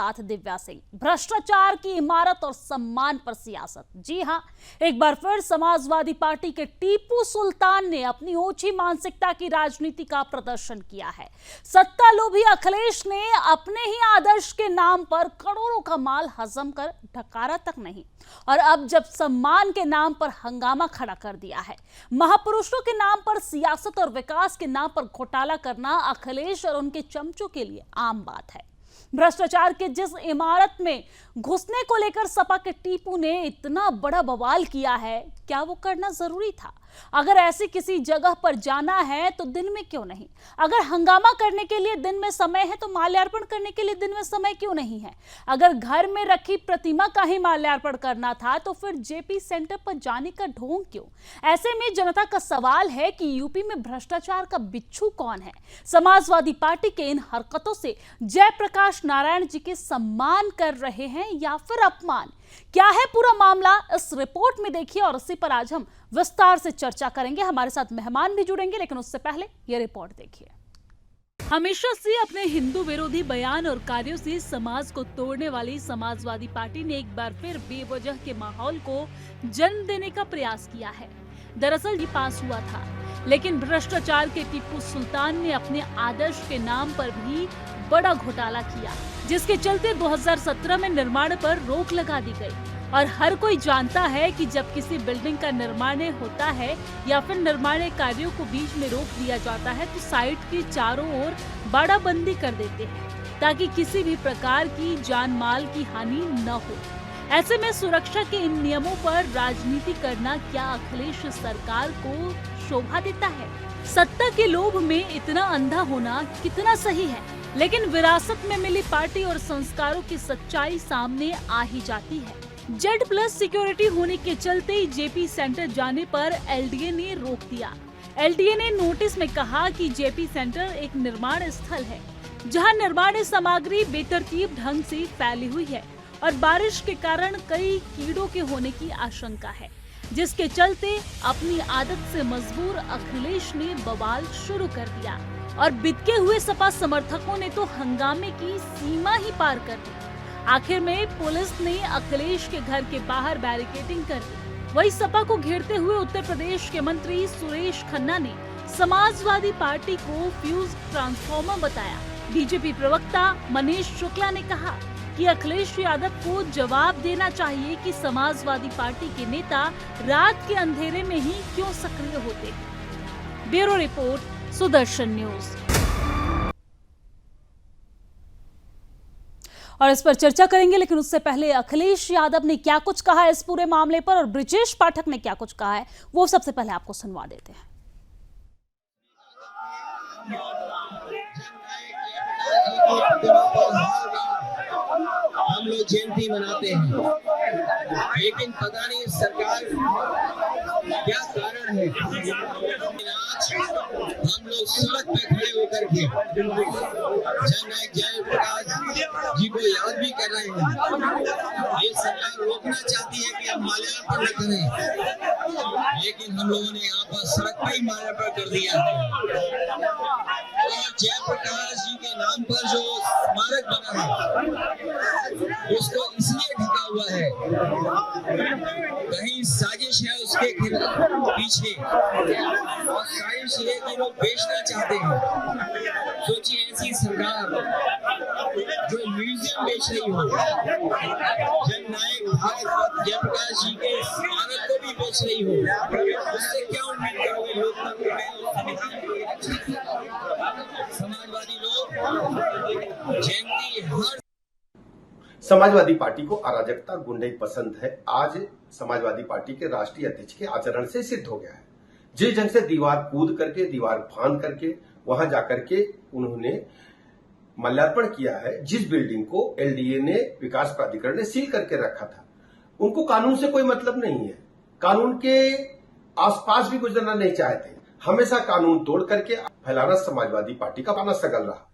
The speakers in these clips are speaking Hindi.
साथ दिव्या सिंह, भ्रष्टाचार की इमारत और सम्मान पर सियासत। जी हां, एक बार फिर समाजवादी पार्टी के टीपू सुल्तान ने अपनी ओछी मानसिकता की राजनीति का प्रदर्शन किया है। सत्ता लोभी अखिलेश ने अपने ही आदर्श के नाम पर करोड़ों का माल हजम कर ढकारा तक नहीं, और अब जब सम्मान के नाम पर हंगामा खड़ा कर दिया है। महापुरुषों के नाम पर सियासत और विकास के नाम पर घोटाला करना अखिलेश और उनके चमचों के लिए आम बात है। भ्रष्टाचार के जिस इमारत में घुसने को लेकर सपा के टीपू ने इतना बड़ा बवाल किया है, क्या वो करना जरूरी था? अगर ऐसी किसी जगह पर जाना है तो दिन में क्यों नहीं? अगर हंगामा करने के लिए दिन में समय है तो माल्यार्पण करने के लिए दिन में समय क्यों नहीं है? अगर घर में रखी प्रतिमा का ही माल्यार्पण करना था तो फिर जेपी सेंटर पर जाने का ढोंग क्यों? ऐसे में जनता का सवाल है कि यूपी में भ्रष्टाचार का बिच्छू कौन है? समाजवादी पार्टी के इन हरकतों से जयप्रकाश नारायण जी के सम्मान कर रहे हैं या फिर अपमान? क्या है पूरा मामला, इस रिपोर्ट में देखिए और इसी पर आज हम विस्तार से चर्चा करेंगे। हमारे साथ मेहमान भी जुड़ेंगे, लेकिन उससे पहले ये रिपोर्ट देखिए। हमेशा से अपने हिंदू विरोधी बयान और कार्यों से समाज को तोड़ने वाली समाजवादी पार्टी ने एक बार फिर बेवजह के माहौल को जन्म देने का प्रयास किया है। दरअसल ये पास हुआ था, लेकिन भ्रष्टाचार के टीपू सुल्तान ने अपने आदर्श के नाम पर भी बड़ा घोटाला किया, जिसके चलते 2017 में निर्माण पर रोक लगा दी गई। और हर कोई जानता है कि जब किसी बिल्डिंग का निर्माण होता है या फिर निर्माण कार्यों को बीच में रोक दिया जाता है तो साइट के चारों ओर बाड़ाबंदी कर देते हैं, ताकि किसी भी प्रकार की जान माल की हानि न हो। ऐसे में सुरक्षा के इन नियमों पर राजनीति करना क्या अखिलेश सरकार को शोभा देता है? सत्ता के लोभ में इतना अंधा होना कितना सही है? लेकिन विरासत में मिली पार्टी और संस्कारों की सच्चाई सामने आ ही जाती है। Z+ सिक्योरिटी होने के चलते जेपी सेंटर जाने पर एलडीए ने रोक दिया। एलडीए ने नोटिस में कहा कि जेपी सेंटर एक निर्माण स्थल है, जहां निर्माण सामग्री बेतरतीब ढंग से फैली हुई है और बारिश के कारण कई कीड़ों के होने की आशंका है, जिसके चलते अपनी आदत से मजबूर अखिलेश ने बवाल शुरू कर दिया और बिदके हुए सपा समर्थकों ने तो हंगामे की सीमा ही पार कर दी। आखिर में पुलिस ने अखिलेश के घर के बाहर बैरिकेडिंग कर दी। वही सपा को घेरते हुए उत्तर प्रदेश के मंत्री सुरेश खन्ना ने समाजवादी पार्टी को फ्यूज ट्रांसफार्मर बताया। बीजेपी प्रवक्ता मनीष शुक्ला ने कहा कि अखिलेश यादव को जवाब देना चाहिए कि समाजवादी पार्टी के नेता रात के अंधेरे में ही क्यों सक्रिय होते। Bureau report, Sudarshan news. और इस पर चर्चा करेंगे, लेकिन उससे पहले अखिलेश यादव ने क्या कुछ कहा इस पूरे मामले पर और ब्रिजेश पाठक ने क्या कुछ कहा है, वो सबसे पहले आपको सुनवा देते हैं। हम लोग जयंती मनाते हैं, लेकिन पता नहीं सरकार क्या कारण है। आज हम लोग सड़क पे खड़े होकर के जननायक जयप्रकाश जी को याद भी कर रहे हैं। ये सरकार रोकना चाहती है कि हम माल्यार्पण न करें, लेकिन हम लोगों ने यहाँ पर सड़क पर ही माल्यार्पण कर दिया है। और जयप्रकाश जी के नाम पर जो स्मारक बना है उसको इसलिए ढका हुआ है, कहीं साजिश है उसके पीछे, और साजिश ये कि लोग बेचना चाहते हैं। सोचिए ऐसी सरकार जो म्यूजियम बेच रही हो, जननायक भारत जयप्रकाश जी के स्मारक को भी बेच रही हो, उससे क्या उम्मीद करोगे लोकतंत्र में? समाजवादी लोग जयंती हर समाजवादी पार्टी को अराजकता गुंडई पसंद है। आज समाजवादी पार्टी के राष्ट्रीय अध्यक्ष के आचरण से सिद्ध हो गया है। जिस ढंग से दीवार कूद करके, दीवार फांद करके वहां जाकर के उन्होंने माल्यार्पण किया है, जिस बिल्डिंग को एलडीए ने, विकास प्राधिकरण ने सील करके रखा था, उनको कानून से कोई मतलब नहीं है। कानून के आसपास भी गुजरना नहीं चाहते। हमेशा कानून तोड़ करके फैलाना समाजवादी पार्टी का पाना सगल रहा।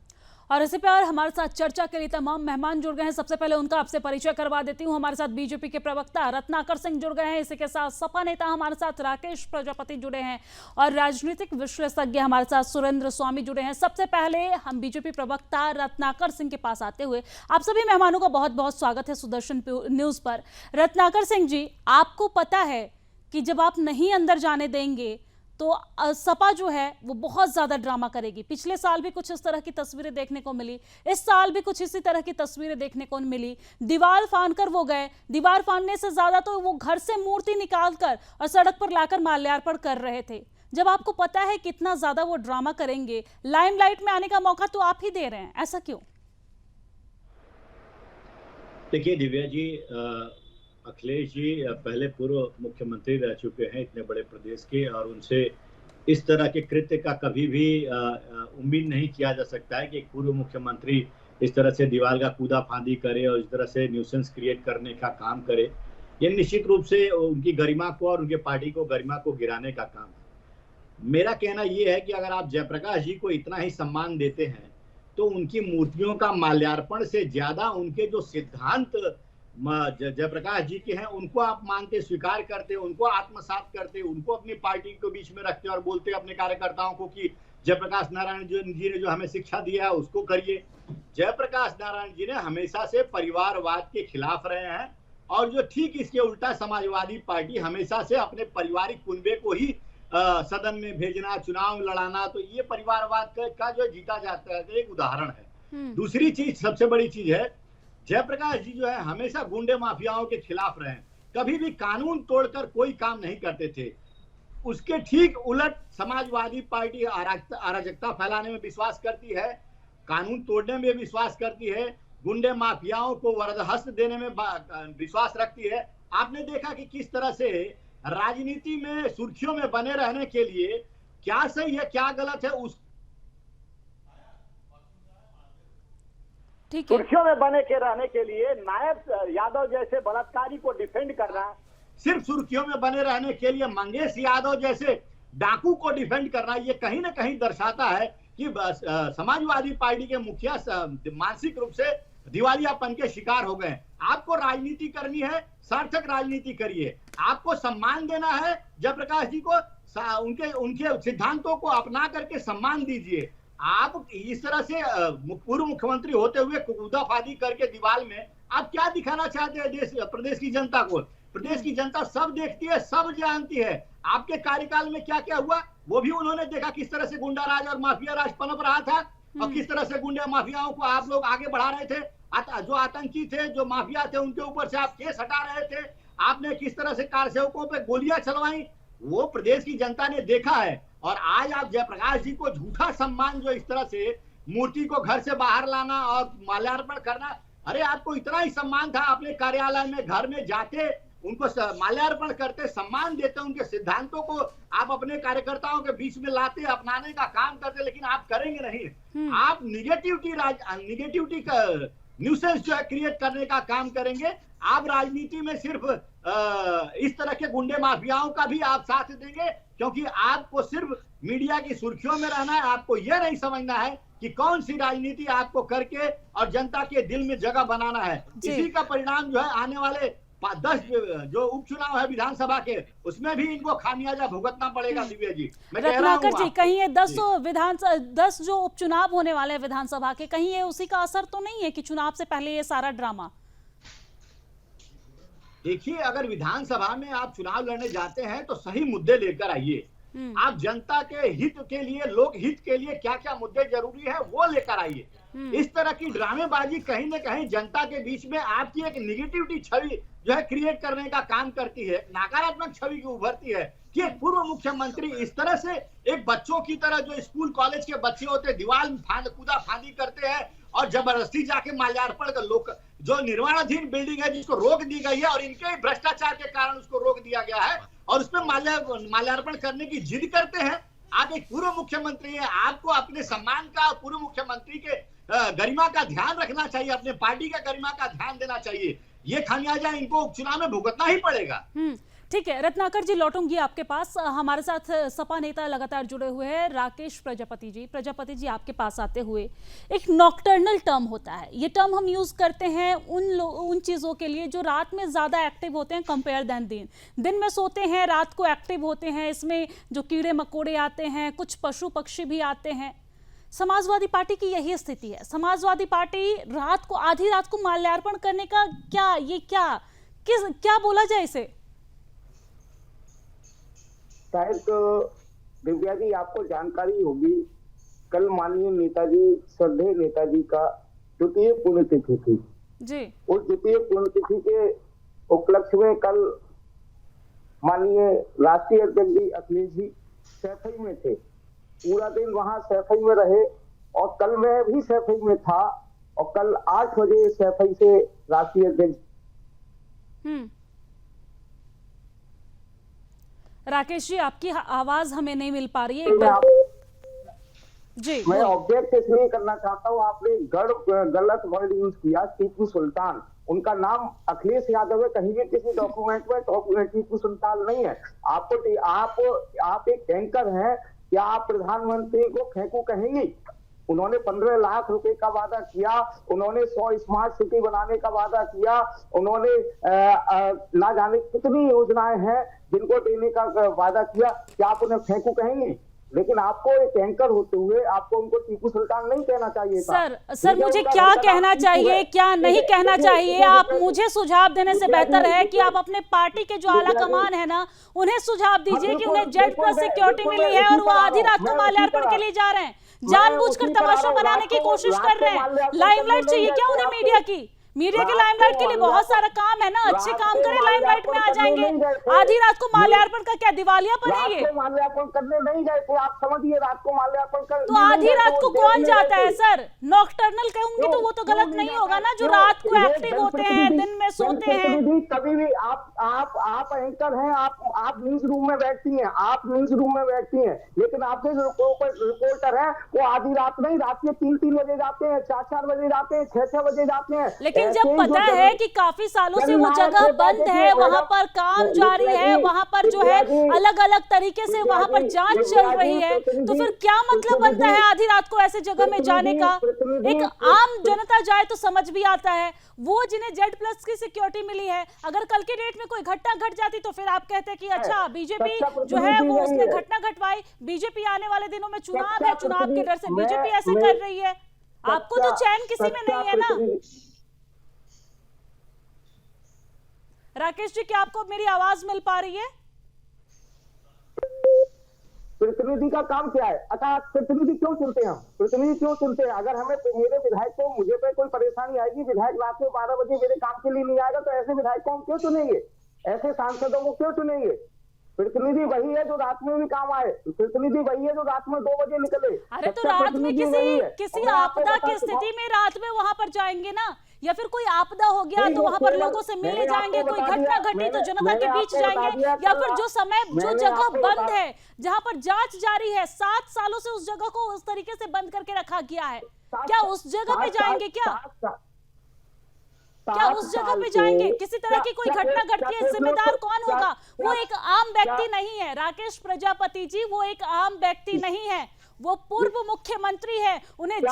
और इसी पर हमारे साथ चर्चा के लिए तमाम मेहमान जुड़ गए हैं। सबसे पहले उनका आपसे परिचय करवा देती हूँ। हमारे साथ बीजेपी के प्रवक्ता रत्नाकर सिंह जुड़ गए हैं। इसी के साथ सपा नेता हमारे साथ राकेश प्रजापति जुड़े हैं और राजनीतिक विशेषज्ञ हमारे साथ सुरेंद्र स्वामी जुड़े हैं। सबसे पहले हम बीजेपी प्रवक्ता रत्नाकर सिंह के पास आते हुए आप सभी मेहमानों का बहुत बहुत स्वागत है सुदर्शन न्यूज पर। रत्नाकर सिंह जी, आपको पता है कि जब आप नहीं अंदर जाने देंगे तो सपा जो है वो बहुत ज्यादा ड्रामा करेगी। पिछले साल भी कुछ इस तरह की तस्वीरें देखने को मिली, इस साल भी कुछ इसी तरह की तस्वीरें देखने को मिली। दीवार फाड़कर वो गए, दीवार फाड़ने से ज्यादा तो वो घर से मूर्ति निकालकर और सड़क पर लाकर माल्यार्पण कर रहे थे। जब आपको पता है कितना ज्यादा वो ड्रामा करेंगे, लाइमलाइट में आने का मौका तो आप ही दे रहे हैं, ऐसा क्यों? देखिए दिव्या जी, अखिलेश जी पहले पूर्व मुख्यमंत्री रह चुके हैं इतने बड़े प्रदेश के, और उनसे इस तरह के कृत्य का कभी भी उम्मीद नहीं किया जा सकता है कि एक पूर्व मुख्यमंत्री इस तरह से दीवार का कूदा फांदी करे और इस तरह से न्यूसेंस क्रिएट करने का काम करे। ये निश्चित रूप से उनकी गरिमा को और उनके पार्टी को गरिमा को गिराने का काम है। मेरा कहना ये है कि अगर आप जयप्रकाश जी को इतना ही सम्मान देते हैं तो उनकी मूर्तियों का माल्यार्पण से ज्यादा उनके जो सिद्धांत जयप्रकाश जी के हैं उनको आप मानते, स्वीकार करते, उनको आत्मसात करते, उनको अपनी पार्टी के बीच में रखते और बोलते अपने कार्यकर्ताओं को कि जयप्रकाश नारायण जी ने जो हमें शिक्षा दिया है उसको करिए। जयप्रकाश नारायण जी ने हमेशा से परिवारवाद के खिलाफ रहे हैं और जो ठीक इसके उल्टा समाजवादी पार्टी हमेशा से अपने पारिवारिक कुनबे को ही सदन में भेजना, चुनाव लड़ाना, तो ये परिवारवाद का जो जीता जाता है एक उदाहरण है। दूसरी चीज, सबसे बड़ी चीज है, जयप्रकाश जी जो है हमेशा गुंडे माफियाओं के खिलाफ रहे, कभी भी कानून तोड़कर कोई काम नहीं करते थे। उसके ठीक उलट समाजवादी पार्टी अराजकता फैलाने में विश्वास करती है, कानून तोड़ने में विश्वास करती है, गुंडे माफियाओं को वरदहस्त देने में विश्वास रखती है। आपने देखा कि किस तरह से राजनीति में सुर्खियों में बने रहने के लिए क्या सही है क्या गलत है उस सुर्खियों में बने के रहने के लिए नायब यादव जैसे बलात्कारी को डिफेंड करना, सिर्फ सुर्खियों में बने रहने के लिए मंगेश यादव जैसे डाकू को डिफेंड करना, ये कहीं ना कहीं दर्शाता है कि समाजवादी पार्टी के मुखिया मानसिक रूप से दिवालियापन के शिकार हो गए। आपको राजनीति करनी है, सार्थक राजनीति करिए। आपको सम्मान देना है जयप्रकाश जी को, उनके सिद्धांतों को अपना करके सम्मान दीजिए। आप इस तरह से पूर्व मुख्यमंत्री होते हुए कूदाफादी करके दीवार में आप क्या दिखाना चाहते हैं प्रदेश की जनता को? प्रदेश की जनता सब देखती है, सब जानती है। आपके कार्यकाल में क्या क्या हुआ वो भी उन्होंने देखा, किस तरह से गुंडा राज और माफिया राज पनप रहा था और किस तरह से गुंडा माफियाओं को आप लोग आगे बढ़ा रहे थे। जो आतंकी थे, जो माफिया थे, उनके ऊपर से आप केस हटा रहे थे। आपने किस तरह से कारसेवकों पे गोलियां चलवाई, वो प्रदेश की जनता ने देखा है। और आज आप जयप्रकाश जी को झूठा सम्मान, जो इस तरह से मूर्ति को घर से बाहर लाना और माल्यार्पण करना, अरे आपको इतना ही सम्मान था, अपने कार्यालय में घर में जाते, उनको माल्यार्पण करते, सम्मान देते, उनके सिद्धांतों को आप अपने कार्यकर्ताओं के बीच में लाते, अपनाने का काम करते, लेकिन आप करेंगे नहीं। आप निगेटिविटी का न्यूसेंस जो है क्रिएट करने का काम करेंगे। आप राजनीति में सिर्फ इस तरह के गुंडे माफियाओं का भी आप साथ देंगे, क्योंकि आपको सिर्फ मीडिया की सुर्खियों में रहना है। आपको यह नहीं समझना है कि कौन सी राजनीति आपको करके और जनता के दिल में जगह बनाना है। इसी का परिणाम जो है आने वाले 10 जो उपचुनाव है विधानसभा के, उसमें भी इनको खामियाजा भुगतना पड़ेगा। दिव्या जी, मैं कह रहा हूं जी, कहीं ये 10 जो उपचुनाव होने वाले हैं विधानसभा के, कहीं ये उसी का असर तो नहीं है कि चुनाव से पहले ये सारा ड्रामा? देखिए, अगर विधानसभा में आप चुनाव लड़ने जाते हैं तो सही मुद्दे लेकर आइए। आप जनता के हित के लिए, लोक हित के लिए क्या क्या मुद्दे जरूरी है वो लेकर आइए। इस तरह की ड्रामेबाजी कहीं ना कहीं जनता के बीच में आपकी एक निगेटिविटी छवि जो है क्रिएट करने का काम करती है, नकारात्मक छवि की उभरती है कि एक पूर्व मुख्यमंत्री इस तरह से एक बच्चों की तरह, जो स्कूल कॉलेज के बच्चे होते हैं, दीवार में कूदा फांदी करते हैं और जबरदस्ती जाके माल्यार्पण कर, लोग जो निर्माणाधीन बिल्डिंग है जिसको रोक दी गई है और इनके भ्रष्टाचार के कारण उसको रोक दिया गया है और उसमें माल्यार्पण करने की जिद करते हैं। आप एक पूर्व मुख्यमंत्री हैं, आपको अपने सम्मान का, पूर्व मुख्यमंत्री के गरिमा का ध्यान रखना चाहिए, अपने पार्टी का गरिमा का ध्यान देना चाहिए। ये खामियाजा इनको उपचुनाव में भुगतना ही पड़ेगा। ठीक है रत्नाकर जी, लौटूंगी आपके पास। हमारे साथ सपा नेता लगातार जुड़े हुए हैं राकेश प्रजापति जी। प्रजापति जी, आपके पास आते हुए, एक नॉकटर्नल टर्म होता है, ये टर्म हम यूज करते हैं उन चीजों के लिए जो रात में ज्यादा एक्टिव होते हैं कंपेयर देन दिन में सोते हैं, रात को एक्टिव होते हैं। इसमें जो कीड़े मकोड़े आते हैं, कुछ पशु पक्षी भी आते हैं। समाजवादी पार्टी की यही स्थिति है। समाजवादी पार्टी रात को, आधी रात को माल्यार्पण करने का क्या बोला जाए इसे? शायद दिव्या जी आपको जानकारी होगी, कल माननीय नेताजी, श्रद्धेय नेताजी का द्वितीय पुण्यतिथि थी जी। उस द्वितीय पुण्यतिथि के उपलक्ष्य में कल माननीय राष्ट्रीय अध्यक्ष जी अखिलेश जी सैफई में थे। पूरा दिन वहां सैफई में रहे और कल मैं भी सैफई में था और कल 8 बजे सैफई से राष्ट्रीय अध्यक्ष। राकेश जी, आपकी आवाज हमें नहीं मिल पा रही है, एक बार जी। मैं ऑब्जेक्ट इसलिए करना चाहता हूँ, आपने गलत वर्ड यूज किया। टीपू सुल्तान, उनका नाम अखिलेश यादव है, कहीं भी किसी डॉक्यूमेंट में टीपू सुल्तान नहीं है। आप एक एंकर हैं, क्या आप प्रधानमंत्री को फेंकू कहेंगी? उन्होंने 15 लाख रुपए का वादा किया, उन्होंने 100 स्मार्ट सिटी बनाने का वादा किया, उन्होंने ना जाने कितनी योजनाएं हैं जिनको देने का वादा किया। क्या आप उन्हें फेंकू कहेंगे? लेकिन आपको एक एंकर होते हुए आपको उनको टीपू सुल्तान नहीं कहना चाहिए था। सर मुझे क्या कहना चाहिए, क्या नहीं कहना चाहिए? आप मुझे सुझाव देने से बेहतर है कि आप अपने पार्टी के जो आला कमान है ना, उन्हें सुझाव दीजिए कि उन्हें Z+ सिक्योरिटी मिली है और वो आधी रात को माल्यार्पण के लिए जा रहे हैं, जानबूझकर तमाशा बनाने की कोशिश कर रहे हैं। लाइमलाइट चाहिए क्या उन्हें मीडिया की? मीडिया के लाइमलाइट के लिए बहुत सारा काम है ना, अच्छे काम करें, लाइमलाइट में आ जाएंगे। आधी रात को माल्यार्पण का क्या दिवालियापन है ये? माल्यार्पण करने नहीं गए थे, आप समझिए, रात को माल्यार्पण कर तो आधी रात को कौन जाता है सर? नॉकटर्नल कहूंगी तो वो तो गलत नहीं होगा ना, जो रात को एक्टिव होते हैं, दिन में सोते हैं। कभी भी आप एंकर हैं, आप न्यूज रूम में बैठती हैं, लेकिन आपके जो रिपोर्टर हैं वो आधी रात नहीं, रात के 3-3 बजे जाते हैं, 4-4 बजे जाते हैं, 6-6 बजे जाते हैं। लेकिन जब पता है कि काफी सालों से वो जगह बंद है, वहां पर काम जारी है, वहां पर जो है अलग अलग तरीके से वहां पर जांच चल रही है, तो फिर क्या मतलब बनता है आधी रात को ऐसे जगह में जाने का? एक आम जनता जाए तो समझ भी आता है, वो जिन्हें Z+ की सिक्योरिटी मिली है, अगर कल के डेट में कोई घटना घट जाती तो फिर आप कहते कि अच्छा बीजेपी जो है वो उसने घटना घटवाई, बीजेपी आने वाले दिनों में चुनाव है, चुनाव के डर से बीजेपी ऐसे कर रही है। आपको तो चैन किसी में नहीं है ना। राकेश जी, क्या आपको मेरी आवाज मिल पा रही है? प्रतिनिधि का काम क्या है? अच्छा, प्रतिनिधि क्यों चुनते हैं हम? प्रतिनिधि क्यों चुनते हैं? अगर हमें मेरे विधायक को, मुझे पे कोई परेशानी आएगी, विधायक रात में 12 बजे मेरे काम के लिए नहीं आएगा, तो ऐसे विधायक को हम क्यों चुनेंगे? ऐसे सांसदों को क्यों चुनेंगे? प्रतिनिधि वही है जो रात में भी काम आए, प्रतिनिधि वही है जो रात में 2 बजे निकले। अरे तो रात में किसी आपदा की स्थिति में रात में वहां पर जाएंगे ना, या फिर कोई आपदा हो गया तो वहां पर लोगों से मिलने जाएंगे, कोई घटना घटी तो जनता के बीच जाएंगे, या फिर जो जगह बंद है, जहां पर जांच जारी है, 7 सालों से उस जगह को उस तरीके से बंद करके रखा गया है, क्या उस जगह पे जाएंगे? क्या उस जगह पे जाएंगे? किसी तरह की कोई घटना घटती है, जिम्मेदार कौन होगा? वो एक आम व्यक्ति नहीं है राकेश प्रजापति जी, वो एक आम व्यक्ति नहीं है, वो पूर्व मुख्यमंत्री है, उन्हें Z+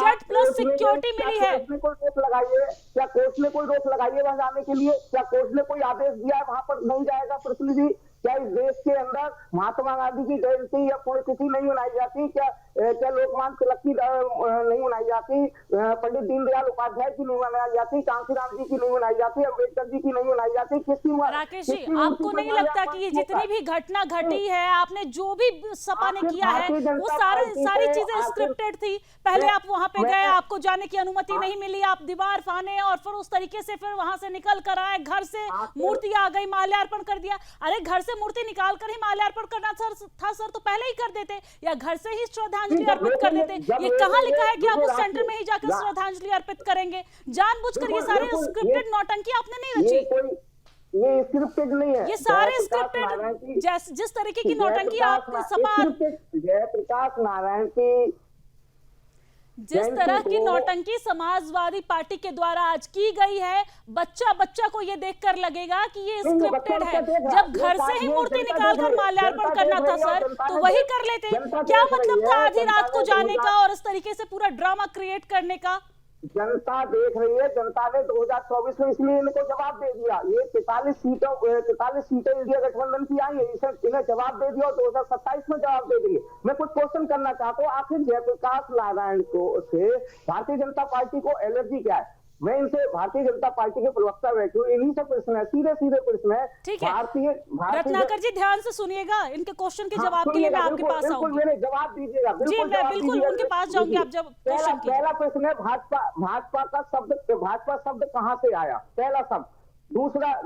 सिक्योरिटी मिली है। क्या कोर्ट ने कोई रोक लगाई है वहां जाने के लिए? क्या कोर्ट ने कोई आदेश दिया है वहां पर नहीं जाएगा प्रतिनिधि? क्या इस देश के अंदर महात्मा गांधी की जयंती या पुण्यतिथि नहीं मनाई जाती? क्या लोकमान्य तिलक की नहीं मनाई जाती? पंडित दीनदयाल उपाध्याय की नहीं मनाई जाती? कांशीराम जी की नहीं मनाई जाती? अम्बेडकर जी की नहीं मनाई जाती? किसकी? राकेश जी, आपको नहीं लगता कि ये जितनी भी घटना घटी है, आपने जो भी सपा ने किया है, वो सारी चीजें स्क्रिप्टेड थी? पहले आप वहां पे गए, आपको जाने की अनुमति नहीं मिली, आप दीवार फाने और फिर उस तरीके से फिर वहां से निकल कर आए, घर से मूर्ति आ गई, माल्यार्पण कर दिया। अरे घर से मूर्ति निकाल कर ही माल्यार्पण करना था सर, तो पहले ही कर देते, या घर से ही श्रद्धांजलि अर्पित कर देते। ये कहाँ लिखा है कि आप उस सेंटर में ही जाकर श्रद्धांजलि अर्पित करेंगे? जानबूझकर ये सारे स्क्रिप्टेड नौटंकी आपने नहीं रची, ये स्क्रिप्टेड नहीं है, ये सारे स्क्रिप्टेड, जिस तरीके की नौटंकी आप सपा। जयप्रकाश नारायण की जिस तरह की नौटंकी समाजवादी पार्टी के द्वारा आज की गई है, बच्चा बच्चा को ये देखकर लगेगा कि ये स्क्रिप्टेड है। जब घर से ही मूर्ति निकाल कर माल्यार्पण करना था सर, तो वही कर लेते। क्या मतलब था आधी रात को जाने का और इस तरीके से पूरा ड्रामा क्रिएट करने का? जनता देख रही है, जनता ने 2024 में इसलिए इनको जवाब दे दिया। ये 43 सीटें इंडिया गठबंधन की आई है, इन्हें जवाब दे दिया और 2027 में जवाब दे देंगे। मैं कुछ क्वेश्चन करना चाहता हूँ, आखिर जयप्रकाश नारायण को से भारतीय जनता पार्टी को एलर्जी क्या है? मैं इनसे भारतीय जनता पार्टी के प्रवक्ता बैठे हुए, इन्हीं से प्रश्न है, सीधे सीधे प्रश्न है। ठीक है रत्नाकर जी, ध्यान से सुनिएगा, इनके क्वेश्चन के जवाब के लिए मैं आपके पास आऊंगी। मेरे जवाब दीजिएगा। जी मैं बिल्कुल उनके पास जाऊंगी। आप जब क्वेश्चन की पहला प्रश्न है, भाजपा शब्द कहां से आया? पहला शब्द।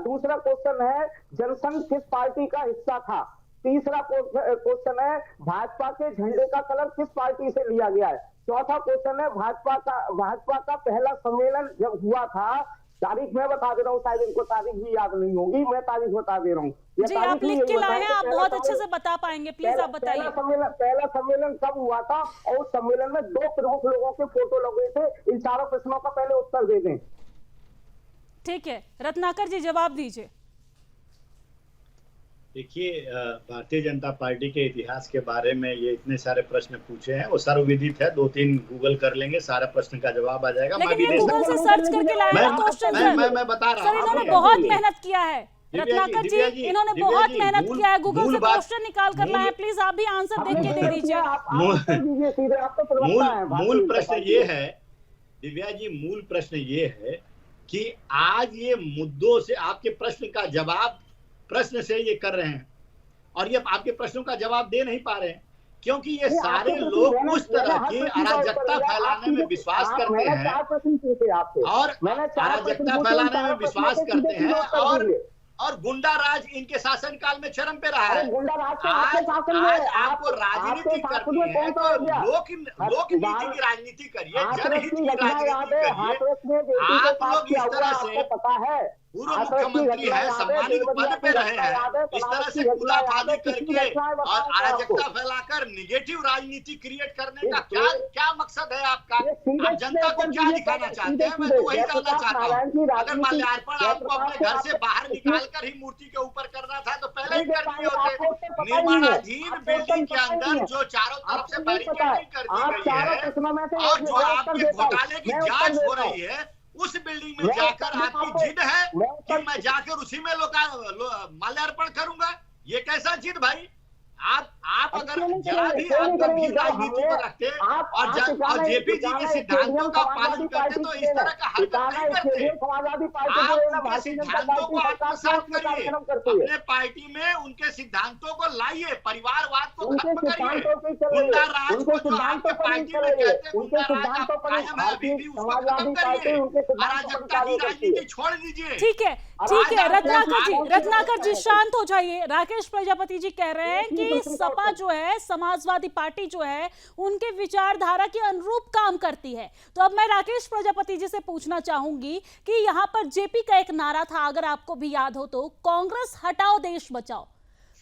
दूसरा क्वेश्चन है, जनसंघ किस पार्टी का हिस्सा था? तीसरा क्वेश्चन है, भाजपा के झंडे का कलर किस पार्टी से लिया गया है? चौथा क्वेश्चन है, भाजपा का पहला सम्मेलन जब हुआ था, तारीख मैं बता दे रहा हूँ, शायद इनको तारीख भी याद नहीं होगी, मैं तारीख बता दे रहा हूँ। जी आप लिख के लाए हैं, आप बहुत अच्छे से बता पाएंगे, प्लीज आप बताइए। पहला सम्मेलन कब हुआ था और उस सम्मेलन में 2 प्रमुख लोगों के फोटो लगे थे? इन चारों प्रश्नों का पहले उत्तर दे दें। ठीक है रत्नाकर जी जवाब दीजिए। देखिए, भारतीय जनता पार्टी के इतिहास के बारे में ये इतने सारे प्रश्न पूछे हैं, वो सर्वविदित है, 2-3 गूगल कर लेंगे, सारा प्रश्न का जवाब आ जाएगा। लेकिन ये गूगल से सर्च करके लाए हैं क्वेश्चन सर। मैं बता रहा हूं, इन्होंने बहुत मेहनत किया है रत्नाकर जी, इन्होंने बहुत मेहनत किया है, गूगल से क्वेश्चन निकाल कर लाए हैं। प्लीज आप भी आंसर देख के दे दीजिए। मूल प्रश्न ये है दिव्या जी, मूल प्रश्न ये है कि आज ये मुद्दों से आपके प्रश्न का जवाब प्रश्न से ये कर रहे हैं और ये आपके प्रश्नों का जवाब दे नहीं पा रहे हैं, क्योंकि ये सारे लोग उस तरह की अराजकता फैलाने में विश्वास करते हैं और अराजकता फैलाने में विश्वास करते हैं और गुंडा राज इनके शासन काल में चरम पे रहा है। आज आपको राजनीति करनी है तो लोक नीति की राजनीति करिए, जनहित की राजनीति करिए। आप लोग इस तरह से पूर्व मुख्यमंत्री है, सम्मानित पद पे रहे हैं, इस तरह से खुलाफादी करके और अराजकता फैलाकर निगेटिव राजनीति क्रिएट करने का क्या मकसद है आपका? आप जनता को क्या दिखाना चाहते हैं? मैं तो वही जानना चाहता हूँ। अगर माल्यार्पण आपको अपने घर से बाहर निकाल कर ही मूर्ति के ऊपर करना था तो पहले ही कर दिए होते। निर्माणाधीन बिल्डिंग के अंदर जो चारों तरफ से बैरिकेडिंग कर दी गई है और जो आपके घोटाले की जांच हो रही है, उस बिल्डिंग में जाकर आपकी जिद है कि मैं जाकर उसी में माल्यार्पण करूंगा? ये कैसा जिद भाई? आप अगर जरा भी आप गंभीर राजनीति को रखते और जेपी जी के सिद्धांतों का पालन करते तो इस तरह का हरकत नहीं करते। आप उनके सिद्धांतों को आत्मसात करिए, अपने पार्टी में उनके सिद्धांतों को लाइए, परिवारवाद को खत्म करिए, गुंडा राज को जो आपके पार्टी में कहते हैं गुंडा राज आप कायम है अभी भी उसको खत्म करिए, अराजकता की राजनीति छोड़ दीजिए। ठीक है रत्नाकर जी शांत हो जाइए। राकेश प्रजापति जी कह रहे हैं कि सपा जो है, समाजवादी पार्टी जो है, उनके विचारधारा के अनुरूप काम करती है। तो अब मैं राकेश प्रजापति जी से पूछना चाहूंगी कि यहाँ पर जेपी का एक नारा था, अगर आपको भी याद हो तो, कांग्रेस हटाओ देश बचाओ।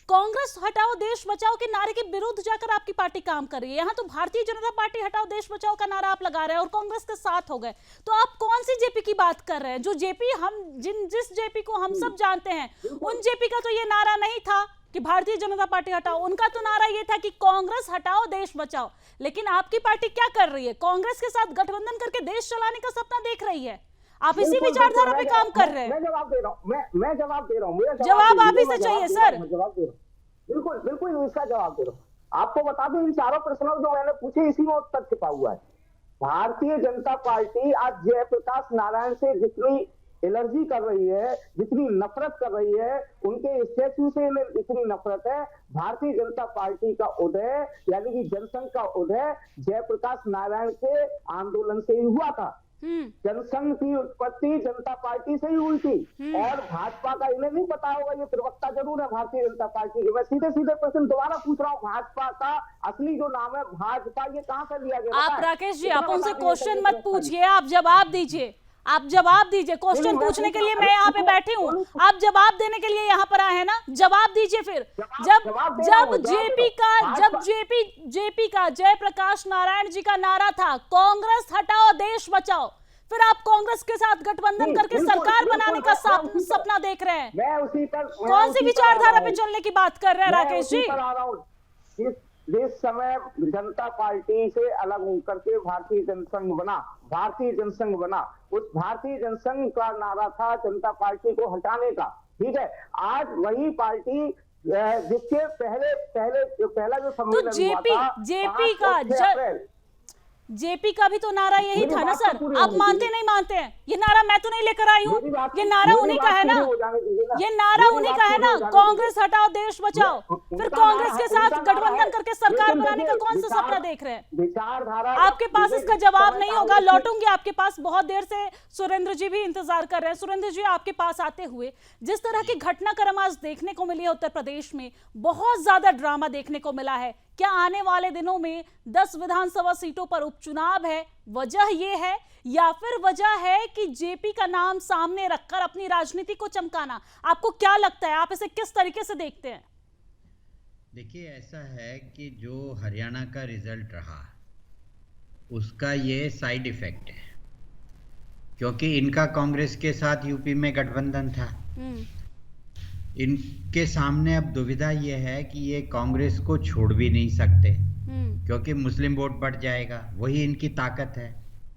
कांग्रेस हटाओ देश बचाओ के नारे के विरुद्ध जाकर आपकी पार्टी काम कर रही है। यहाँ तो भारतीय जनता पार्टी हटाओ देश बचाओ का नारा आप लगा रहे हैं और कांग्रेस के साथ हो गए। तो आप कौन सी जेपी की बात कर रहे हैं? जो जेपी जिस जेपी को हम सब जानते हैं, उन जेपी का तो ये नारा नहीं था कि भारतीय जनता पार्टी हटाओ। उनका तो नारा ये था कि कांग्रेस हटाओ देश बचाओ। लेकिन आपकी पार्टी क्या कर रही है? कांग्रेस के साथ गठबंधन करके देश चलाने का सपना देख रही है। आप इसी विचारधारा पे काम कर रहे हैं। मैं जवाब दे रहा हूँ, जवाब आप ही से चाहिए सर। बिल्कुल इसका जवाब दे रहा हूँ। आपको बता दूं, इन चारों प्रश्नों जो मैंने पूछे इसी में उत्तर छिपा हुआ है। भारतीय जनता पार्टी आज जयप्रकाश नारायण से जितनी एलर्जी कर रही है, जितनी नफरत कर रही है, उनके स्टैच्यू से इतनी नफरत है। भारतीय जनता पार्टी का उदय यानी कि जनसंघ का उदय जयप्रकाश नारायण के आंदोलन से ही हुआ था। जनसंघ की उत्पत्ति जनता पार्टी से ही हुई थी और भाजपा का इन्हें नहीं पता होगा, ये प्रवक्ता जरूर है भारतीय जनता पार्टी के। मैं सीधे प्रश्न दोबारा पूछ रहा हूँ, भाजपा का असली जो नाम है भाजपा, ये कहाँ से लिया गया? आप राकेश जी, आप उनसे क्वेश्चन मत पूछिए, आप जवाब दीजिए। आप जवाब दीजिए। क्वेश्चन पूछने के लिए मैं यहाँ पे बैठी हूँ, आप जवाब देने के लिए यहाँ पर आए हैं ना, जवाब दीजिए। फिर जब जेपी का जयप्रकाश नारायण जी का नारा था कांग्रेस हटाओ देश बचाओ, फिर आप कांग्रेस के साथ गठबंधन करके सरकार बनाने का सपना देख रहे हैं। कौन सी विचारधारा पे चलने की बात कर रहे हैं राकेश जी? जिस समय जनता पार्टी से अलग होकर के भारतीय जनसंघ बना, उस भारतीय जनसंघ का नारा था जनता पार्टी को हटाने का। ठीक है, आज वही पार्टी जिसके पहला जो सम्मेलन हुआ था, जेपी का भी तो नारा यही था ना सर। आप मानते नहीं मानते हैं? ये नारा मैं तो नहीं लेकर आई हूँ, ये नारा उन्हीं का है ना, ये नारा उन्हीं का है ना, कांग्रेस हटाओ देश बचाओ। फिर कांग्रेस के साथ गठबंधन करके सरकार बनाने का कौन सा सपना देख रहे हैं? विचारधारा आपके पास इसका जवाब नहीं होगा, लौटूंगी आपके पास। बहुत देर से सुरेंद्र जी भी इंतजार कर रहे हैं। सुरेंद्र जी, आपके पास आते हुए जिस तरह की घटनाक्रम आज देखने को मिली है उत्तर प्रदेश में, बहुत ज्यादा ड्रामा देखने को मिला है। क्या आने वाले दिनों में 10 विधानसभा सीटों पर उपचुनाव है? वजह यह है या फिर वजह है कि जेपी का नाम सामने रखकर अपनी राजनीति को चमकाना? आपको क्या लगता है, आप इसे किस तरीके से देखते हैं? देखिए, ऐसा है कि जो हरियाणा का रिजल्ट रहा उसका ये साइड इफेक्ट है, क्योंकि इनका कांग्रेस के साथ यूपी में गठबंधन था। इनके सामने अब दुविधा यह है कि ये कांग्रेस को छोड़ भी नहीं सकते, क्योंकि मुस्लिम वोट बढ़ जाएगा। वही इनकी ताकत है,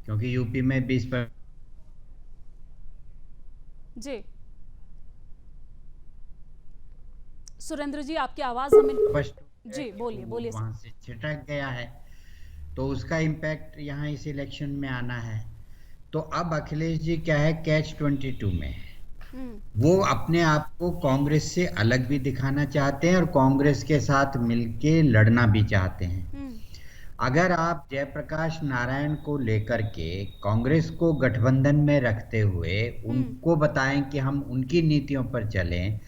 क्योंकि यूपी में 20% जी। सुरेंद्र जी, आपकी आवाज हमें जी बोलिए वहां से छिटक गया है, तो उसका इम्पैक्ट यहाँ इस इलेक्शन में आना है। तो अब अखिलेश जी क्या है, कैच 22 में है। वो अपने आप को कांग्रेस से अलग भी दिखाना चाहते हैं और कांग्रेस के साथ मिलके लड़ना भी चाहते हैं। अगर आप जयप्रकाश नारायण को लेकर के कांग्रेस को गठबंधन में रखते हुए उनको बताएं कि हम उनकी नीतियों पर चलें,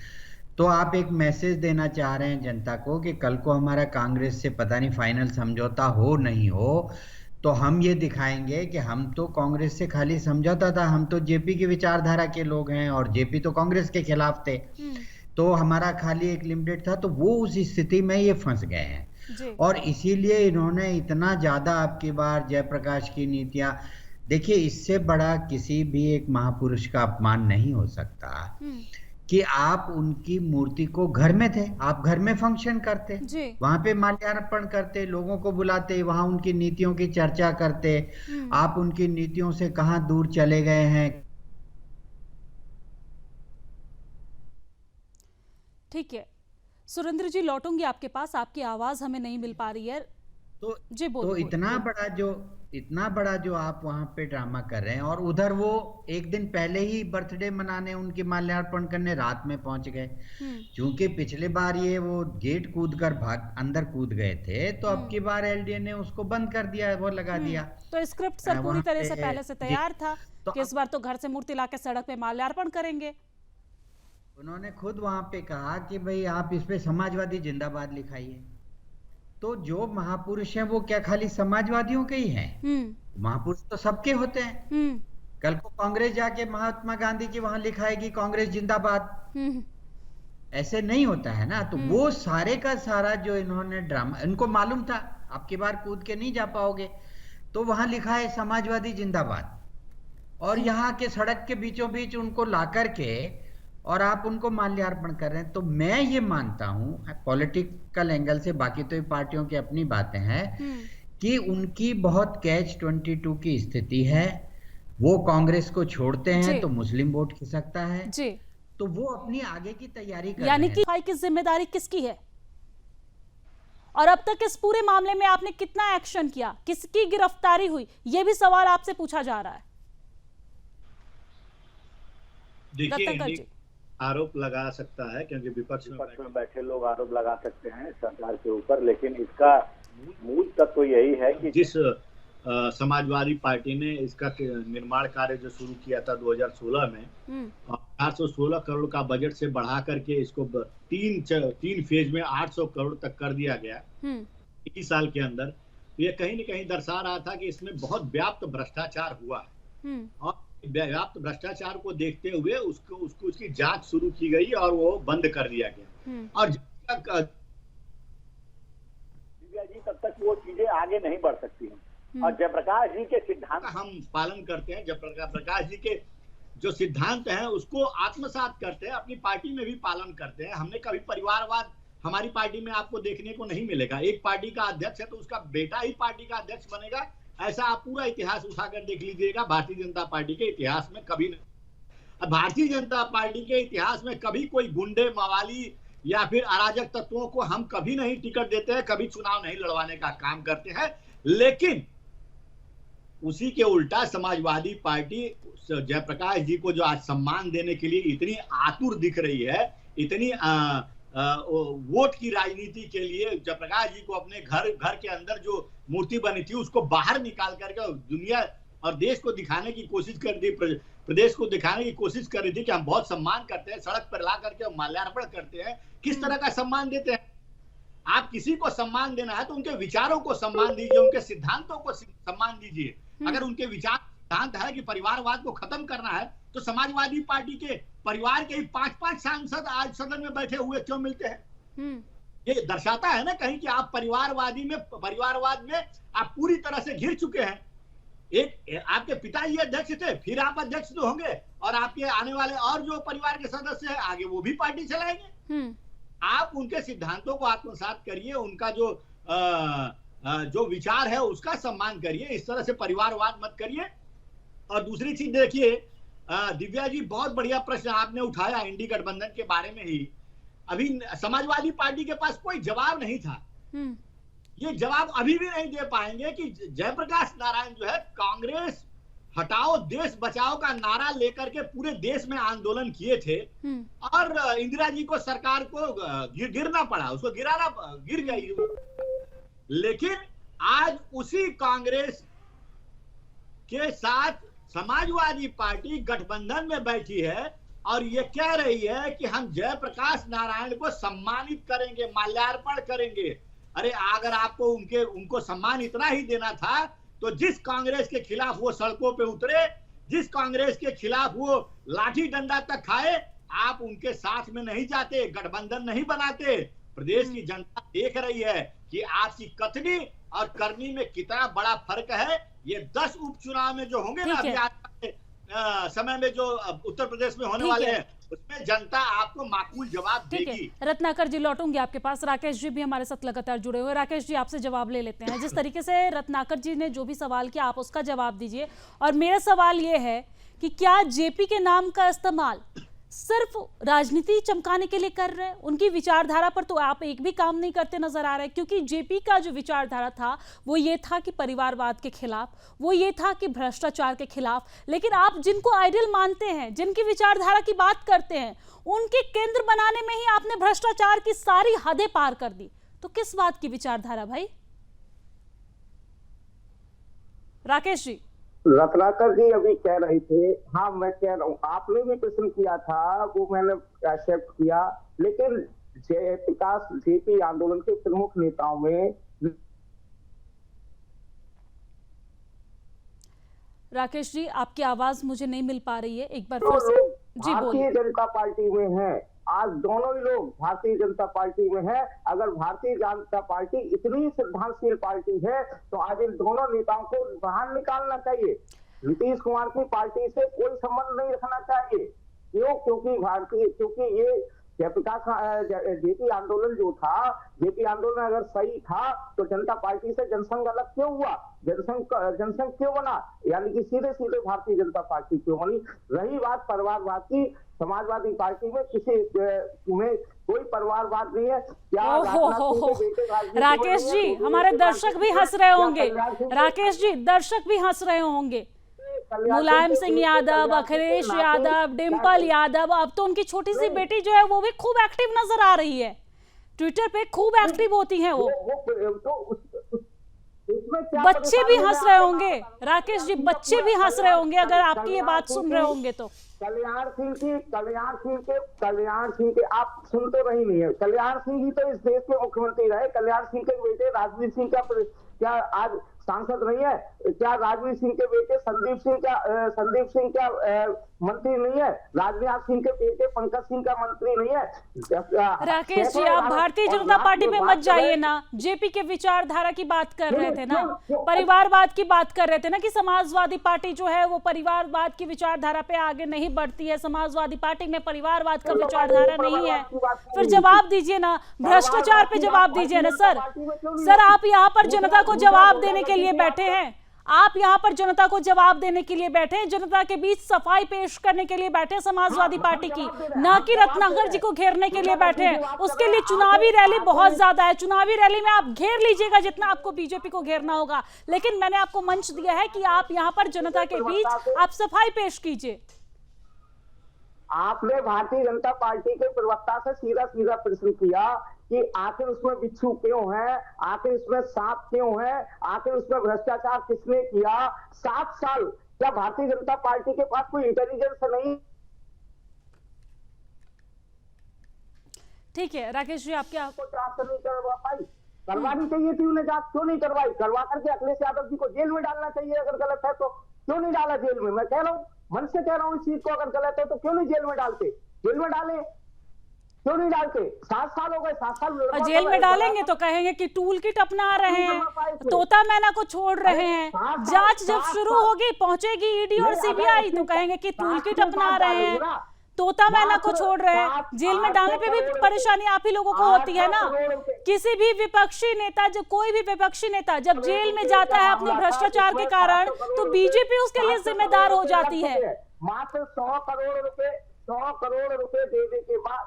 तो आप एक मैसेज देना चाह रहे हैं जनता को कि कल को हमारा कांग्रेस से पता नहीं फाइनल समझौता हो नहीं हो, तो हम ये दिखाएंगे कि हम तो कांग्रेस से खाली समझौता था, हम तो जेपी की विचारधारा के लोग हैं और जेपी तो कांग्रेस के खिलाफ थे, तो हमारा खाली एक लिमिटेड था। तो वो उस स्थिति में ये फंस गए हैं और इसीलिए इन्होंने इतना ज्यादा आपकी बार जयप्रकाश की नीतियां, देखिए इससे बड़ा किसी भी एक महापुरुष का अपमान नहीं हो सकता कि आप उनकी मूर्ति को, घर में थे आप, घर में फंक्शन करते, वहां पे माल्यार्पण करते, लोगों को बुलाते, वहां उनकी नीतियों की चर्चा करते, आप उनकी नीतियों से कहां दूर चले गए हैं। ठीक है सुरेंद्र जी, लौटूंगी आपके पास, आपकी आवाज हमें नहीं मिल पा रही है। तो जी तो इतना बड़ा जो आप वहां पे ड्रामा कर रहे हैं, और उधर वो एक दिन पहले ही बर्थडे मनाने, उनकी माल्यार्पण करने रात में पहुंच गए। क्योंकि पिछले बार ये वो गेट कूद कर अंदर कूद गए थे, तो अब की बार एलडीए ने उसको बंद कर दिया, वो लगा दिया। तो स्क्रिप्ट सर पूरी तरह से पहले से तैयार था कि इस बार तो घर से मूर्ति लाके सड़क पे माल्यार्पण करेंगे। उन्होंने खुद वहां पे कहा कि भाई आप इस पे समाजवादी जिंदाबाद लिखाइए। तो जो महापुरुष हैं वो क्या खाली समाजवादियों के ही हैं? महापुरुष तो सबके होते हैं। कल को कांग्रेस जाके महात्मा गांधी की वहां लिखाएगी कांग्रेस जिंदाबाद, ऐसे नहीं होता है ना। तो वो सारे का सारा जो इन्होंने ड्रामा, इनको मालूम था आपकी बार कूद के नहीं जा पाओगे, तो वहां लिखा है समाजवादी जिंदाबाद, और यहाँ के सड़क के बीचों बीच उनको ला करके और आप उनको माल्यार्पण कर रहे हैं। तो मैं ये मानता हूं पॉलिटिकल एंगल से, बाकी तो ये पार्टियों की अपनी बातें हैं, कि उनकी बहुत कैच 22 की स्थिति है। वो कांग्रेस को छोड़ते हैं तो मुस्लिम वोट खिसकता है जी। तो वो अपनी आगे की तैयारी कर यानी कि की जिम्मेदारी किसकी है, और अब तक इस पूरे मामले में आपने कितना एक्शन किया, किसकी गिरफ्तारी हुई, ये भी सवाल आपसे पूछा जा रहा है। देखिए, आरोप लगा सकता है क्योंकि विपक्ष में बैठे लोग आरोप लगा सकते हैं सरकार के ऊपर, लेकिन इसका मूल तत्व यही है कि जिस समाजवादी पार्टी ने इसका निर्माण कार्य जो शुरू किया था 2016 में 416 करोड़ का बजट से बढ़ा करके इसको तीन फेज में 800 करोड़ तक कर दिया गया 21 साल के अंदर। तो ये कहीं न कहीं दर्शा रहा था कि इसमें बहुत व्याप्त भ्रष्टाचार हुआ है और व्याप्त भ्रष्टाचार को देखते हुए उसकी जांच शुरू की गई और वो बंद कर दिया गया। और जब तक दिव्या जी तब तक वो चीजें आगे नहीं बढ़ सकती हैं। और जयप्रकाश जी के सिद्धांत हम पालन करते हैं, जयप्रकाश जी के जो सिद्धांत हैं उसको आत्मसात करते हैं, अपनी पार्टी में भी पालन करते हैं। हमने कभी परिवारवाद हमारी पार्टी में आपको देखने को नहीं मिलेगा। एक पार्टी का अध्यक्ष है तो उसका बेटा ही पार्टी का अध्यक्ष बनेगा, ऐसा आप पूरा इतिहास उठाकर देख लीजिएगा। भारतीय जनता पार्टी के इतिहास में कभी नहीं। भारतीय जनता पार्टी के इतिहास में कभी कोई गुंडे मवाली या फिर अराजक तत्वों को हम कभी नहीं टिकट देते हैं, कभी चुनाव नहीं लड़वाने का काम करते हैं। लेकिन उसी के उल्टा समाजवादी पार्टी जयप्रकाश जी को जो आज सम्मान देने के लिए इतनी आतुर दिख रही है, इतनी वोट की राजनीति के लिए जयप्रकाश जी को अपने घर के अंदर जो मूर्ति बनी थी उसको बाहर निकाल करके दुनिया और देश को दिखाने की कोशिश कर दी, प्रदेश को दिखाने की कोशिश कर रही थी कि हम बहुत सम्मान करते हैं, सड़क पर ला करके माल्यार्पण करते हैं। किस तरह का सम्मान देते हैं? आप किसी को सम्मान देना है तो उनके विचारों को सम्मान दीजिए, उनके सिद्धांतों को सम्मान दीजिए। अगर उनके विचार सिद्धांत है कि परिवारवाद को खत्म करना है तो समाजवादी पार्टी के परिवार के ही 5-5 सांसद आज सदन में बैठे हुए क्यों मिलते हैं? ये दर्शाता है ना कहीं कि आप परिवारवाद में आप पूरी तरह से घिर चुके हैं। एक आपके पिताजी अध्यक्ष थे, फिर आप अध्यक्ष तो होंगे, और आपके आने वाले और जो परिवार के सदस्य हैं आगे वो भी पार्टी चलाएंगे। आप उनके सिद्धांतों को आत्मसात करिए, उनका जो विचार है उसका सम्मान करिए, इस तरह से परिवारवाद मत करिए। और दूसरी चीज देखिए दिव्या जी, बहुत बढ़िया प्रश्न आपने उठाया इंडी गठबंधन के बारे में ही। अभी समाजवादी पार्टी के पास कोई जवाब नहीं था। ये जवाब अभी भी नहीं दे पाएंगे कि जयप्रकाश नारायण जो है कांग्रेस हटाओ देश बचाओ का नारा लेकर के पूरे देश में आंदोलन किए थे और इंदिरा जी को सरकार को गिरना पड़ा, उसको गिर गई। लेकिन आज उसी कांग्रेस के साथ समाजवादी पार्टी गठबंधन में बैठी है और ये कह रही है कि हम जयप्रकाश नारायण को सम्मानित करेंगे, माल्यार्पण करेंगे। अरे अगर आपको उनको सम्मान इतना ही देना था तो जिस कांग्रेस के खिलाफ वो सड़कों पे उतरे, जिस कांग्रेस के खिलाफ वो लाठी डंडा तक खाए, आप उनके साथ में नहीं जाते, गठबंधन नहीं बनाते। प्रदेश की जनता देख रही है कि आपकी कथनी और करनी में कितना बड़ा फर्क है। ये 10 उपचुनाव में जो होंगे ना अभी आज समय में जो उत्तर प्रदेश में होने वाले हैं उसमें जनता आपको माकूल जवाब देगी। रत्नाकर जी लौटूंगी आपके पास, राकेश जी भी हमारे साथ लगातार जुड़े हुए। राकेश जी आपसे जवाब ले लेते हैं। जिस तरीके से रत्नाकर जी ने जो भी सवाल किया आप उसका जवाब दीजिए। और मेरा सवाल ये है कि क्या जेपी के नाम का इस्तेमाल सिर्फ राजनीति चमकाने के लिए कर रहे हैं? उनकी विचारधारा पर तो आप एक भी काम नहीं करते नजर आ रहे, क्योंकि जेपी का जो विचारधारा था वो ये था कि परिवारवाद के खिलाफ, वो ये था कि भ्रष्टाचार के खिलाफ। लेकिन आप जिनको आइडियल मानते हैं, जिनकी विचारधारा की बात करते हैं, उनके केंद्र बनाने में ही आपने भ्रष्टाचार की सारी हदें पार कर दी। तो किस बात की विचारधारा भाई? राकेश जी। रत्नाकर जी अभी कह रहे थे, हाँ मैं कह रहा हूँ, आपने भी प्रश्न किया था वो मैंने एक्सेप्ट किया। लेकिन जेपी आंदोलन के प्रमुख नेताओं में राकेश जी आपकी आवाज मुझे नहीं मिल पा रही है, एक बार फिर से जी बोलिए। भारतीय जनता पार्टी में है, आज दोनों ही लोग भारतीय जनता पार्टी में है। अगर भारतीय जनता पार्टी इतनी सिद्धांतशील पार्टी है तो आज इन दोनों नेताओं को बाहर निकालना चाहिए। नीतीश कुमार की पार्टी से कोई संबंध नहीं रखना चाहिए। क्यों? क्योंकि ये जेपी आंदोलन जो था, जेपी आंदोलन अगर सही था तो जनता पार्टी से जनसंघ अलग क्यों हुआ? जनसंघ क्यों बना? यानी कि सीधे सीधे भारतीय जनता पार्टी क्यों बनी? रही बात परिवारवाद की, समाजवादी पार्टी में तुम्हें कोई परिवारवाद नहीं है क्या? राकेश जी हमारे दर्शक भी हंस रहे होंगे, राकेश जी दर्शक भी हंस रहे होंगे। मुलायम सिंह यादव, अखिलेश यादव, डिंपल यादव, अब तो उनकी छोटी सी बेटी जो है वो भी खूब एक्टिव नजर आ रही है, ट्विटर पे खूब एक्टिव होती हैं वो। बच्चे भी हंस रहे होंगे राकेश जी, बच्चे भी हंस रहे होंगे अगर आपकी ये बात सुन रहे होंगे तो। कल्याण सिंह के आप सुन तो रही नहीं है। कल्याण सिंह ही तो इस देश के मुख्यमंत्री रहे। कल्याण सिंह के बेटे राजवीर सिंह का क्या आज सांसद नहीं है? क्या राजवीर सिंह के बेटे संदीप सिंह क्या मंत्री नहीं है? राजनाथ सिंह के बेटे पंकज सिंह का मंत्री नहीं है? राकेश जी, आप भारतीय जनता पार्टी में मत जाइए ना। जेपी के विचारधारा की बात कर रहे थे ना, परिवारवाद की बात कर रहे थे ना, कि समाजवादी पार्टी जो है वो परिवारवाद की विचारधारा पे आगे नहीं बढ़ती है, समाजवादी पार्टी में परिवारवाद का विचारधारा नहीं है। फिर जवाब दीजिए ना, भ्रष्टाचार पे जवाब दीजिए ना सर। आप यहाँ पर जनता को जवाब देने के लिए बैठे हैं, आप यहाँ पर जनता को जवाब देने के लिए बैठे हैं, जनता के बीच सफाई पेश करने के लिए बैठे हैं समाजवादी पार्टी की, ना कि रत्नाकर जी को घेरने के लिए बैठे हैं। उसके लिए चुनावी रैली बहुत ज्यादा है, चुनावी रैली में आप घेर लीजिएगा जितना आपको बीजेपी को घेरना होगा, लेकिन मैंने आपको मंच दिया है कि आप यहाँ पर जनता के बीच आप सफाई पेश कीजिए। आपने भारतीय जनता पार्टी के प्रवक्ता से सीधा प्रश्न किया कि आखिर उसमें बिच्छू क्यों है, आखिर उसमें सांप क्यों है, आखिर उसमें भ्रष्टाचार किसने किया? 7 साल क्या भारतीय जनता पार्टी के पास कोई इंटेलिजेंस नहीं? ठीक है राकेश जी, आपके को ट्रांसफर नहीं करवा पाई, करवानी चाहिए थी उन्हें, जांच क्यों नहीं करवाई? करवा करके अखिलेश यादव जी को जेल में डालना चाहिए, अगर गलत है तो क्यों नहीं डाला जेल में? मैं कह रहा हूँ, मन से कह रहा हूँ, इस चीज को अगर गलत है तो क्यों नहीं जेल में डालते? जेल में डाले, क्यों नहीं डालते? 7 साल हो गए, 7 साल और जेल में डालेंगे तो कहेंगे कि टूल किट अपना रहे हैं, तोता मैना को छोड़ रहे हैं। जांच जब शुरू होगी, पहुंचेगी ईडी और सीबीआई, तो कहेंगे कि टूल किट अपना रहे हैं, तोता मैना को छोड़ रहे हैं। जेल में डालने पे भी परेशानी आप ही लोगों को होती है ना। किसी भी विपक्षी नेता, जब कोई भी विपक्षी नेता जब जेल में जाता है अपने भ्रष्टाचार के कारण, तो बीजेपी उसके लिए जिम्मेदार हो जाती है। मात्र 100 करोड़ रुपए देने के बाद,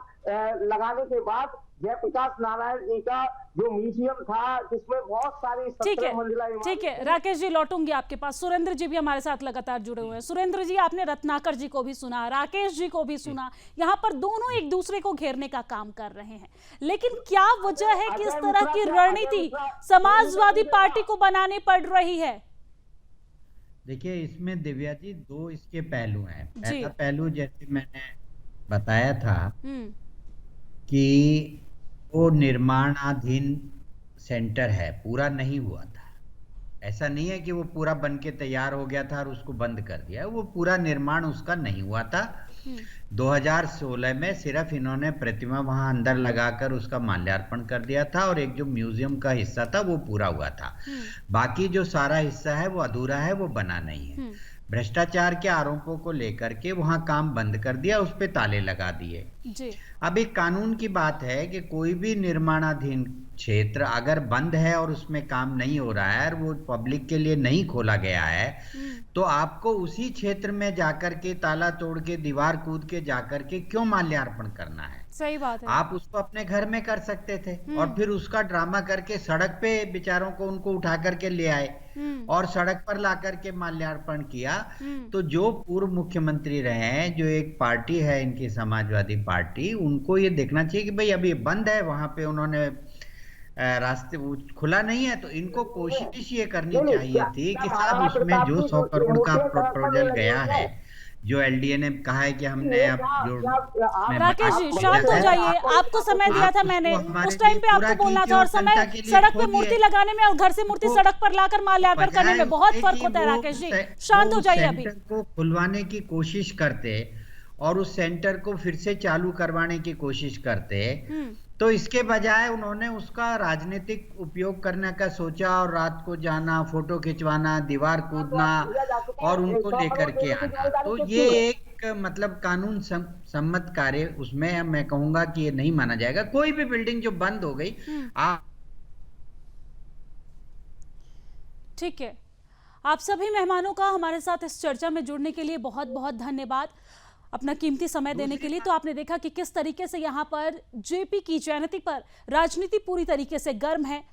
लगाने के बाद जयप्रकाश नारायण जी का जो म्यूजियम था, जिसमें बहुत सारी 17 मंजिला इमारत। ठीक है राकेश जी, लौटूंगी आपके पास। सुरेंद्र जी भी हमारे साथ लगातार जुड़े हुए हैं। सुरेंद्र जी, आपने रत्नाकर जी को भी सुना, राकेश जी को भी सुना, यहाँ पर दोनों एक दूसरे को घेरने का काम कर रहे हैं, लेकिन क्या वजह है कि इस तरह की रणनीति समाजवादी पार्टी को बनानी पड़ रही है? देखिए, इसमें दिव्या जी 2 इसके पहलू हैं। पहला पहलू, जैसे मैंने बताया था कि वो निर्माणाधीन सेंटर है, पूरा नहीं हुआ था। ऐसा नहीं है कि वो पूरा बन के तैयार हो गया था और उसको बंद कर दिया, वो पूरा निर्माण उसका नहीं हुआ था। 2016 में सिर्फ इन्होंने प्रतिमा वहां अंदर लगाकर उसका माल्यार्पण कर दिया था, और एक जो म्यूजियम का हिस्सा था वो पूरा हुआ था। बाकी जो सारा हिस्सा है वो अधूरा है, वो बना नहीं है। भ्रष्टाचार के आरोपों को लेकर के वहां काम बंद कर दिया, उस पे ताले लगा दिए। अब एक कानून की बात है कि कोई भी निर्माणाधीन क्षेत्र अगर बंद है और उसमें काम नहीं हो रहा है और वो पब्लिक के लिए नहीं खोला गया है, तो आपको उसी क्षेत्र में जाकर के ताला तोड़ के, दीवार कूद के जाकर के क्यों माल्यार्पण करना है? सही बात है। आप उसको अपने घर में कर सकते थे, और फिर उसका ड्रामा करके सड़क पे बेचारों को, उनको उठा करके ले आए और सड़क पर ला करके माल्यार्पण किया। तो जो पूर्व मुख्यमंत्री रहे हैं, जो एक पार्टी है इनकी समाजवादी पार्टी, उनको ये देखना चाहिए कि भाई अभी बंद है, वहां पे उन्होंने रास्ते खुला नहीं है, तो इनको कोशिश ये करनी चाहिए थी कि साहब उसमें जो 100 करोड़ का प्रपोजल गया है, जो एलडीए ने कहा है कि हमने अब जो राकेश जी शांत हो जाइए, आपको समय दिया था मैंने, उस टाइम पे आपको बोलना था, और समय सड़क पे मूर्ति लगाने में और घर से मूर्ति सड़क पर लाकर माल्यार्पण करने में बहुत फर्क होता है। राकेश जी शांत हो जाइए। अभी को खुलवाने की कोशिश करते और उस सेंटर को फिर से चालू करवाने की कोशिश करते, तो इसके बजाय उन्होंने उसका राजनीतिक उपयोग करने का सोचा, और रात को जाना, फोटो खिंचवाना, दीवार कूदना और उनको लेकर के आना। तो ये एक मतलब कानून सम्मत कार्य, उसमें मैं कहूंगा कि ये नहीं माना जाएगा। कोई भी बिल्डिंग जो बंद हो गई, ठीक है। आप सभी मेहमानों का हमारे साथ इस चर्चा में जुड़ने के लिए बहुत बहुत धन्यवाद, अपना कीमती समय देने के लिए। तो आपने देखा कि किस तरीके से यहाँ पर जेपी की जयंती पर राजनीति पूरी तरीके से गर्म है।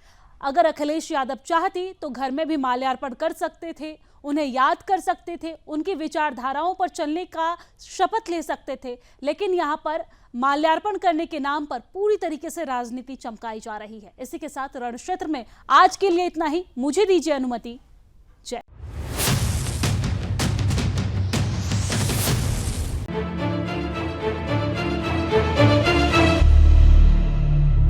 अगर अखिलेश यादव चाहती तो घर में भी माल्यार्पण कर सकते थे, उन्हें याद कर सकते थे, उनकी विचारधाराओं पर चलने का शपथ ले सकते थे, लेकिन यहाँ पर माल्यार्पण करने के नाम पर पूरी तरीके से राजनीति चमकाई जा रही है। इसी के साथ रणक्षेत्र में आज के लिए इतना ही। मुझे दीजिए अनुमति। जय।